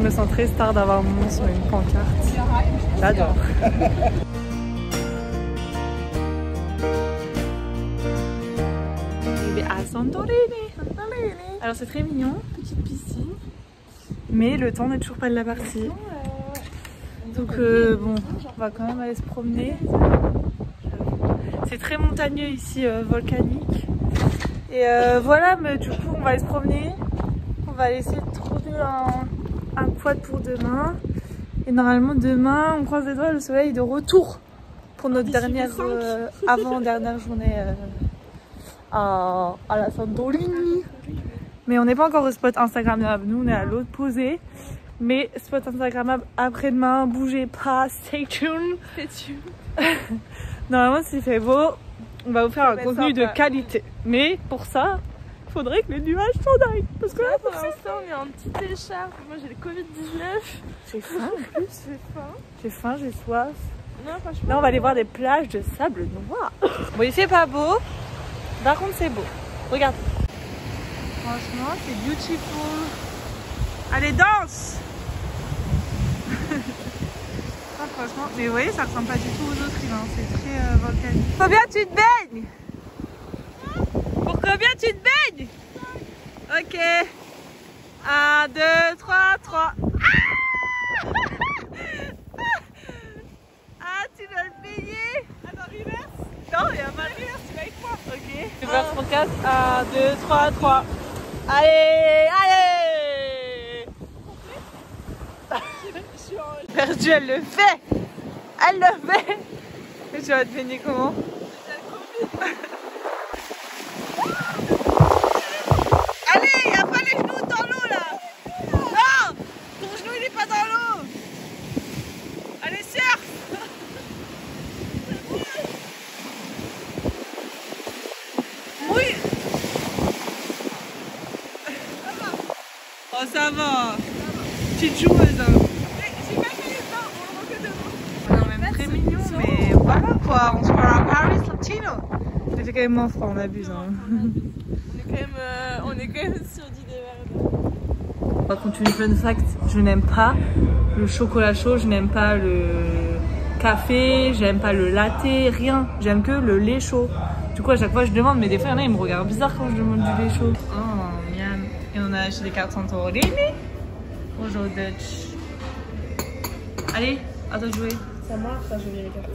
me sens très star d'avoir mon nom sur une pancarte. J'adore. À Santorini. Alors c'est très mignon, petite piscine, mais le temps n'est toujours pas de la partie. Donc bon, on va quand même aller se promener. C'est très montagneux ici, volcanique. Et voilà, mais du coup on va aller se promener. On va essayer de trouver un quad pour demain. Et normalement demain, on croise les doigts, le soleil est de retour pour notre dernière, avant-dernière journée. À la Santorini. Mais on n'est pas encore au spot instagrammable, nous on est à l'autre posé. Mais spot instagrammable après-demain, bougez pas, stay tuned. Normalement s'il fait beau, on va vous faire un contenu de qualité. Mais pour ça, il faudrait que les nuages s'en aillent. Parce que là pour l'instant on est en petite écharpe, moi j'ai le Covid-19. J'ai faim en plus. J'ai faim, j'ai soif. Non, franchement. Là on va aller voir des plages de sable noir. Bon il fait pas beau. Par contre c'est beau, regarde. Franchement c'est beautiful. Allez danse. Ah, franchement, mais vous voyez ça ressemble pas du tout aux autres îles, hein. C'est très volcanique. Combien tu te baignes? Pour combien tu te baignes? Ok. 1, 2, 3, 3. Ah tu dois te baigner. Attends, reverse. Non, il y a pas de reverse, tu vas avec moi. Ok. Je verse mon casque. 1, 2, 3, 3. Allez, allez. Perdu, elle le fait. Elle le fait. Et tu vas te baigner comment? Allez, il n'y a pas les genoux dans l'eau là. Non, ton genou il est pas dans l'eau. Allez, surf. Oui. Oh ça va. Petite joueuse. J'ai pas fait les bains, on le refait demain. On est même très mignon, mais voilà quoi, on se croit à Paris Latino. Il fait quand même moins froid, on abuse. Hein. On est quand même sur d'idées vertes. Par contre, une fun fact, je n'aime pas le chocolat chaud, je n'aime pas le café, j'aime pas le latte, rien. J'aime que le lait chaud. Du coup, à chaque fois, je demande, mais des fois, il y en a, ils me regardent bizarre quand je demande du lait chaud. Oh, miam. Et on a acheté des cartes Santorini. Bonjour Dutch. Allez, à toi de jouer. Ça marche, ça, je vais les cartes.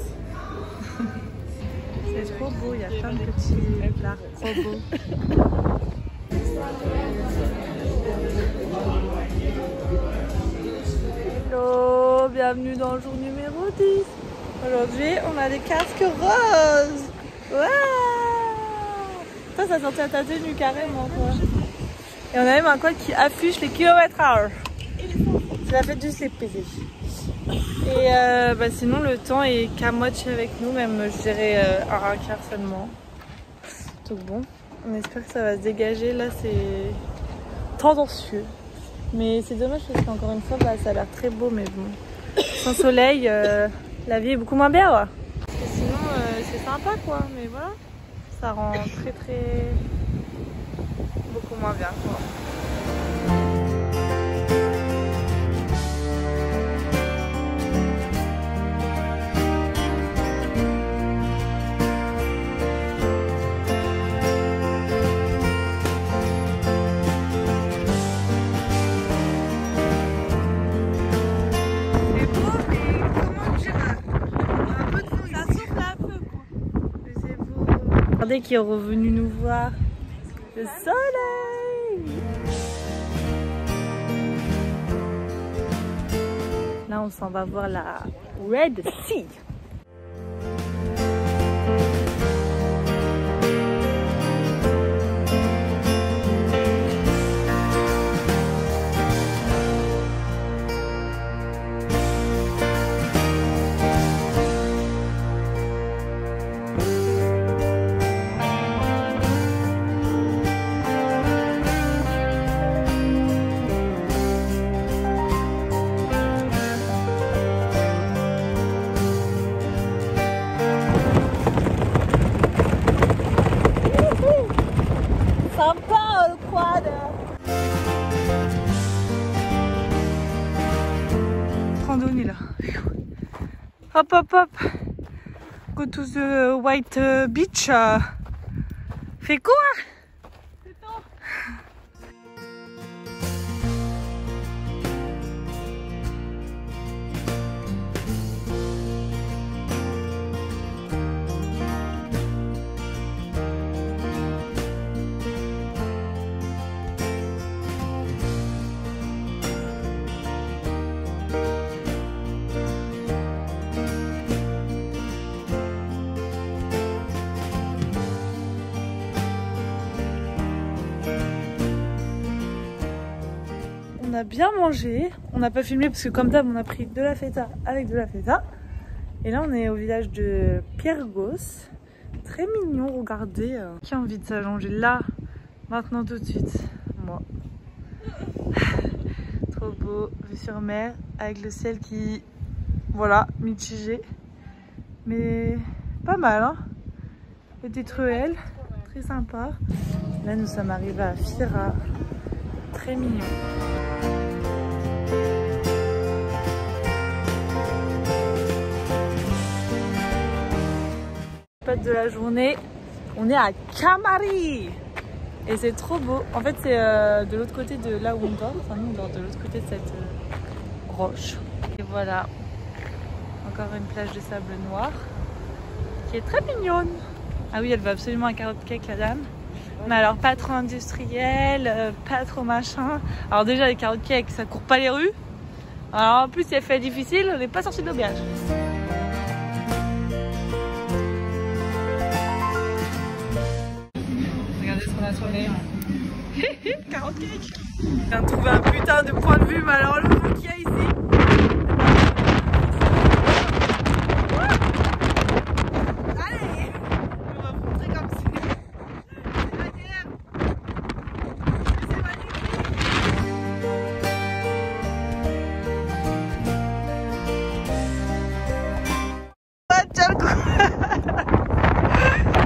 C'est trop beau, il y a plein de petits plats trop beaux. Hello, bienvenue dans le jour numéro 10. Aujourd'hui, on a des casques roses. Waouh! Ça sortit à ta tenue carrément, quoi. Et on a même un code qui affiche les km/h. C'est la fête du CPD. Et sinon, le temps est camoche avec nous, même je dirais un quart seulement. Donc bon, on espère que ça va se dégager. Là, c'est tendancieux. Mais c'est dommage parce qu'encore une fois, ça a l'air très beau, mais bon. Sans soleil, la vie est beaucoup moins belle. Et sinon, c'est sympa, quoi. Mais voilà, ça rend très beaucoup moins bien, quoi. Regardez qui est revenu nous voir. Le soleil. Là, on s'en va voir la Red Sea. randonnée là. Hop hop hop. Go to the white beach. Fais quoi? On a bien mangé, on n'a pas filmé parce que comme d'hab on a pris de la feta avec de la feta. Et là on est au village de Piergos. Très mignon, regardez. Qui a envie de s'allonger là, maintenant tout de suite? Moi. Trop beau, vue sur mer, avec le ciel qui, voilà, mitigé. Mais pas mal hein. Petite ruelle, très sympa. Là nous sommes arrivés à Fira. Très mignon. De la journée, on est à Camari et c'est trop beau. En fait c'est de l'autre côté de là où on dort, enfin nous on dort de l'autre côté de cette roche. Et voilà, encore une plage de sable noir qui est très mignonne. Ah oui, elle veut absolument un carrot cake la dame, mais alors pas trop industriel, pas trop machin. Alors déjà les carrot cake ça court pas les rues, alors en plus il a fait difficile, on n'est pas sorti de l'auberge. Carrot cake. Je viens de trouver un putain de point de vue, mais alors le vent qu'il y a ici. Allez, on va montrer comme c'est. C'est la guerre. C'est magnifique. Ah, tiens le coup.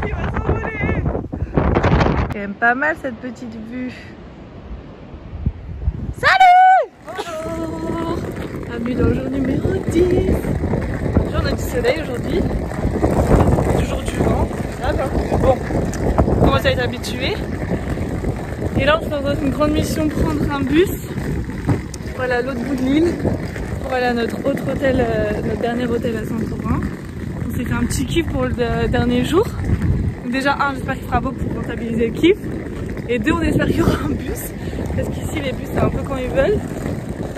Il va s'envoler. Quand même pas mal cette petite vue. Bonjour. Bienvenue dans le jour numéro 10. Déjà on a du soleil aujourd'hui. Toujours du vent. Ah, bon, on commence à être habitué. Et là on se retrouve dans une grande mission, prendre un bus. Voilà l'autre bout de l'île. Voilà notre autre hôtel, notre dernier hôtel à Santorin. On s'est fait un petit kiff pour le dernier jour. Donc déjà j'espère qu'il fera beau pour rentabiliser le kiff. Et deux, on espère qu'il y aura un bus. Parce qu'ici les bus c'est un peu quand ils veulent.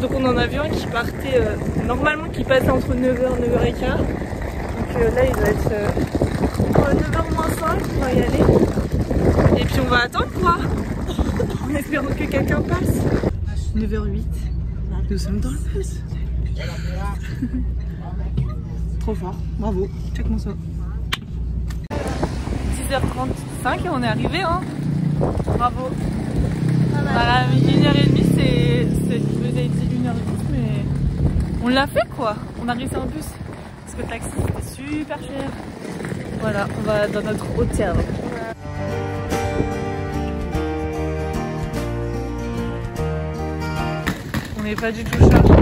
Donc on en a vu un qui partait normalement qui passait entre 9h et 9h15. Donc là il doit être 9h moins 5, on va y aller. Et puis on va attendre quoi. En espérant que quelqu'un passe. 9h08, nous sommes dans le bus. Trop fort, bravo, check-moi ça. 10h35 et on est arrivé hein. Bravo. Voilà, 1h30 c'est faisait 1h10 mais on l'a fait quoi. On a réussi en bus parce que le taxi c'était super cher. Voilà, on va dans notre hôtel. On n'est pas du tout chargé.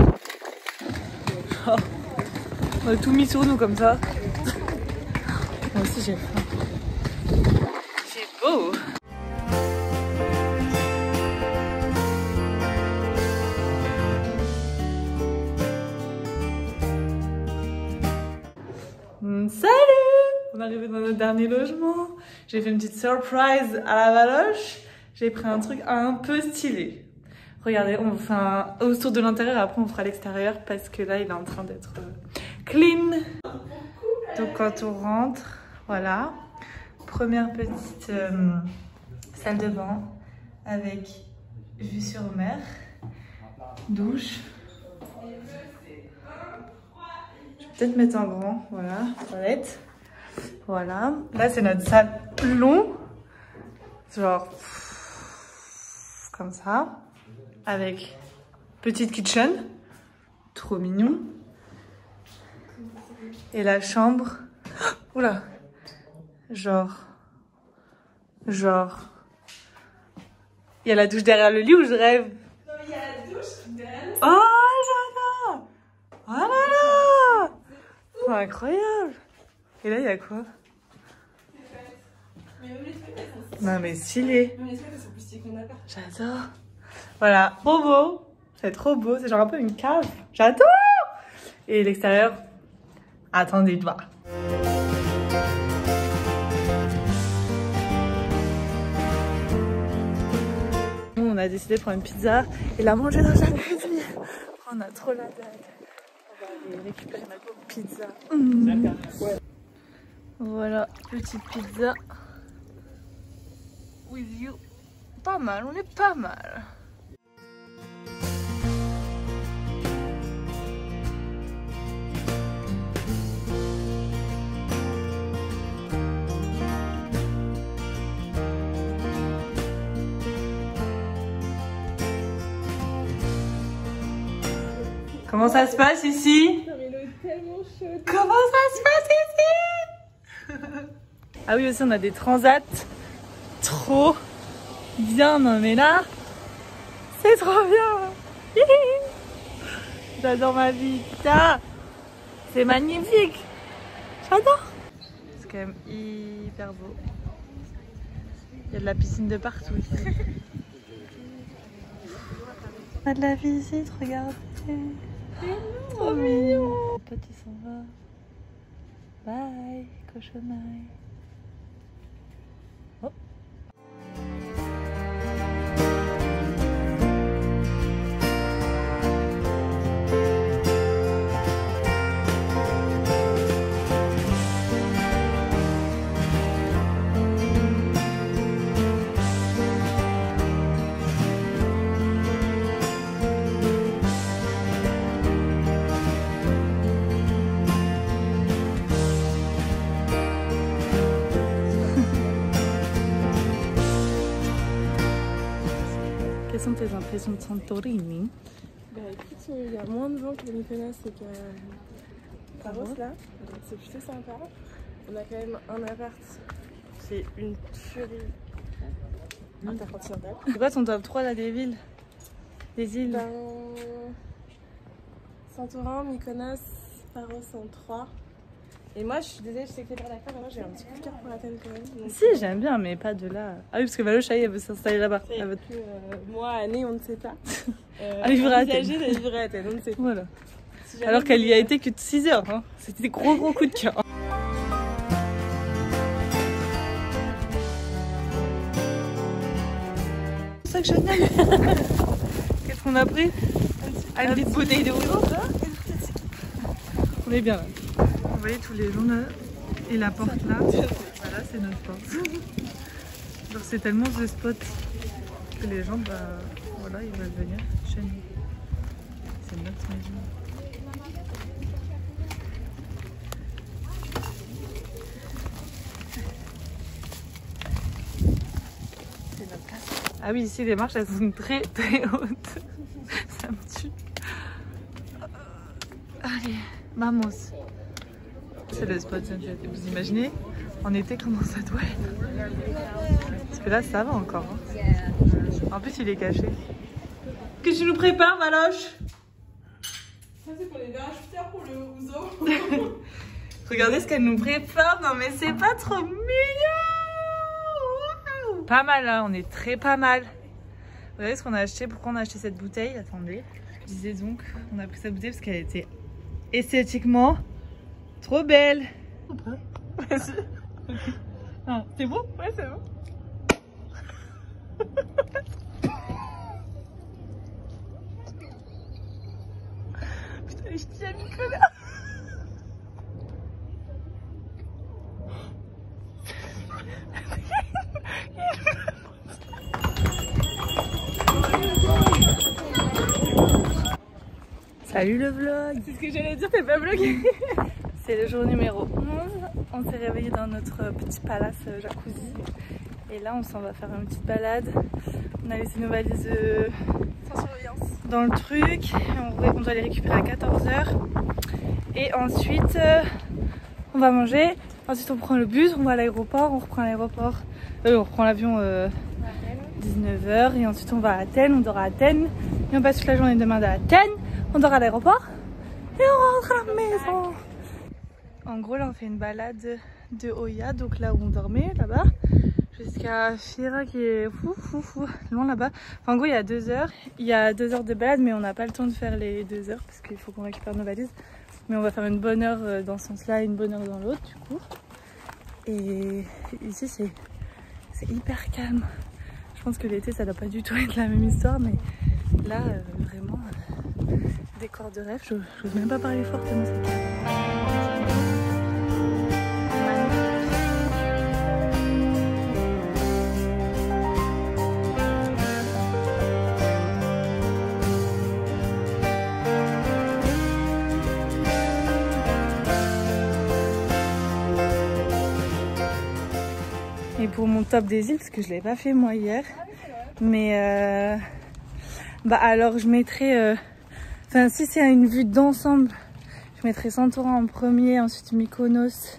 Oh, on a tout mis sur nous comme ça. Moi aussi j'ai faim. C'est beau. Salut! On est arrivé dans notre dernier logement. J'ai fait une petite surprise à la Valoche. J'ai pris un truc un peu stylé. Regardez, on fait un autour de l'intérieur, après on fera l'extérieur parce que là il est en train d'être clean. Donc quand on rentre, voilà. Première petite salle de bain avec vue sur mer, douche. Peut-être mettre en grand, voilà, toilette. Voilà, là c'est notre salon, genre comme ça, avec petite kitchen, trop mignon. Et la chambre, oula, genre, il y a la douche derrière le lit où je rêve. Non mais il y a la douche derrière le lit. Oh j'adore. Ah incroyable. Et là, il y a quoi? Non mais stylé. Même les fenêtres, elles sont plus stylées qu'on a peur. J'adore. Voilà, trop beau. C'est trop beau. C'est genre un peu une cave. J'adore. Et l'extérieur, attendez de voir. On a décidé de prendre une pizza et la manger dans un cuisine. On a trop la dalle. On va aller récupérer notre pizza. Ouais. Voilà, petite pizza. With you. Pas mal, on est pas mal. Comment ça se passe ici? Non mais l'eau est tellement chaude. Comment ça se passe ici? Ah oui, aussi on a des transats. Trop bien, non mais là, c'est trop bien. J'adore ma vie, putain. C'est magnifique. J'adore. C'est quand même hyper beau. Il y a de la piscine de partout ici. On a de la visite, regardez. Trop mignon. Le pote il s'en va. Bye, cochonaille. Oh. Quelles sont tes impressions de Santorini? Bah écoute, il y a moins de gens que Mykonos et que Paros là. C'est plutôt sympa. On a quand même un appart. C'est une tuerie intercontinentale. C'est quoi ton top 3 là des villes? Des îles? Ben, Santorin, Mykonos, Paros en 3. Et moi je suis désolée, je sais que t'es pas d'accord, mais moi j'ai un petit coup de cœur pour Athènes quand même. Donc, Si, j'aime bien, mais pas de là. Ah oui, parce que Valocha, elle veut s'installer là-bas. Elle veut... moi, année, on ne sait pas. À vivre à Athènes. Elle vivrait à Athènes, on ne sait pas. Voilà. Si jamais Alors qu'elle y a été que de 6 heures. Hein. C'était des gros coups de cœur. C'est ça que j'aime bien. Qu'est-ce qu'on a pris? Une petite bouteille d'eau. On est bien là. Vous voyez tous les gens là et la porte là. Voilà, c'est notre porte. Genre c'est tellement the spot que les gens, bah voilà, ils veulent venir chez nous. C'est notre maison. C'est notre place. Ah oui, ici les marches elles sont très très hautes. Ça me tue. Allez, vamos. C'est le spot sunset. Vous imaginez en été comment ça doit être? Parce que là ça va encore. Hein. En plus il est caché. Qu'est-ce que tu nous prépares, Valoche? Ça c'est pour les verres pour le ouzo. Regardez ce qu'elle nous prépare. Non mais c'est pas trop mignon. Wow. Pas mal là, on est très pas mal. Regardez ce qu'on a acheté. Pourquoi on a acheté cette bouteille? Attendez. Je disais donc, on a pris cette bouteille parce qu'elle était esthétiquement trop belle. Vas-y. Ah, c'est beau? Ouais, c'est bon. Putain, je dis à Nicolas. Salut le vlog. C'est ce que j'allais dire, t'es pas vlogué. C'est le jour numéro 11. On s'est réveillé dans notre petit palace jacuzzi. Et là, on s'en va faire une petite balade. On a laissé nos valises Sans surveillance. dans le truc. On doit les récupérer à 14 h. Et ensuite, on va manger. Ensuite, on prend le bus, on va à l'aéroport. On reprend l'aéroport. On reprend l'avion 19 h. Et ensuite, on va à Athènes. On dort à Athènes. Et on passe toute la journée demain à Athènes. On dort à l'aéroport. Et on rentre à la maison. En gros là on fait une balade de Oya, donc là où on dormait là-bas, jusqu'à Fira qui est loin là-bas. Enfin, en gros il y a 2 heures. Il y a 2 heures de balade mais on n'a pas le temps de faire les 2 heures parce qu'il faut qu'on récupère nos valises. Mais on va faire une bonne heure dans ce sens-là et une bonne heure dans l'autre du coup. Et ici c'est hyper calme. Je pense que l'été ça doit pas du tout être la même histoire, mais là vraiment décor de rêve. Je n'ose même pas parler fort tellement c'est calme. Et pour mon top des îles, parce que je l'ai pas fait moi hier, mais bah alors je mettrais, enfin si c'est une vue d'ensemble, je mettrais Santorin en premier, ensuite Mykonos.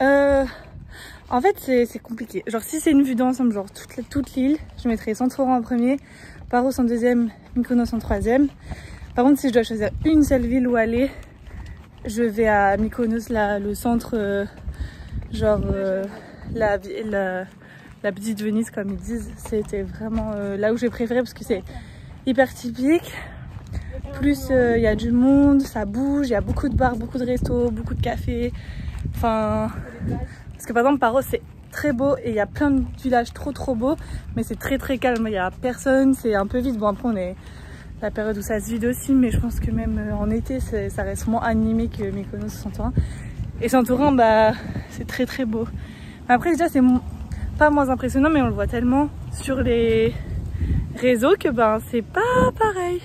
En fait c'est compliqué, genre si c'est une vue d'ensemble, genre toute l'île, je mettrais Santorin en premier, Paros en deuxième, Mykonos en troisième. Par contre si je dois choisir une seule ville où aller, je vais à Mykonos, là, le centre, genre la petite Venise comme ils disent. C'était vraiment là où j'ai préféré parce que c'est hyper typique. Plus il y a du monde, ça bouge, il y a beaucoup de bars, beaucoup de restos, beaucoup de cafés. Enfin, parce que par exemple Paros c'est très beau et il y a plein de villages trop beaux, mais c'est très calme, il n'y a personne, c'est un peu vide. Bon après on est la période où ça se vide aussi, mais je pense que même en été ça reste moins animé que Mykonos ou Santorin. Et Santorin bah c'est très beau. Mais après déjà c'est pas moins impressionnant, mais on le voit tellement sur les réseaux que ben c'est pas pareil.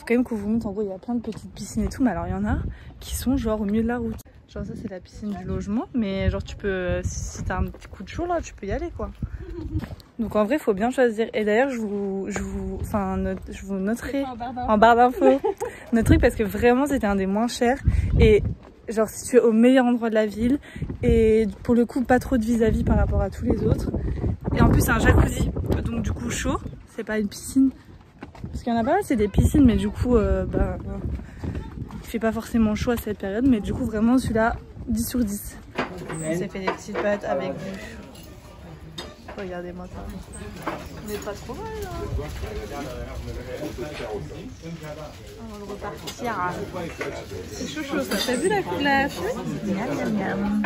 Quand même qu'on vous montre, en gros il y a plein de petites piscines et tout, mais alors il y en a qui sont genre au milieu de la route. Genre ça c'est la piscine du logement, mais genre tu peux, si t'as un petit coup de chaud là, tu peux y aller quoi. Donc en vrai il faut bien choisir. Et d'ailleurs je vous noterai en barre d'infos notre truc, parce que vraiment c'était un des moins chers. Et genre si tu es au meilleur endroit de la ville, et pour le coup pas trop de vis-à-vis par rapport à tous les autres. Et en plus c'est un jacuzzi, donc du coup chaud, c'est pas une piscine. Parce qu'il y en a pas mal, c'est des piscines, mais du coup, il fait pas forcément chaud à cette période. Mais du coup, vraiment, celui-là, 10 sur 10. On s'est fait des petites pâtes avec du... Regardez-moi ça. On n'est pas trop mal, là. On va le repartir. C'est chaud, ça. T'as vu la fumée? Miam, miam, miam.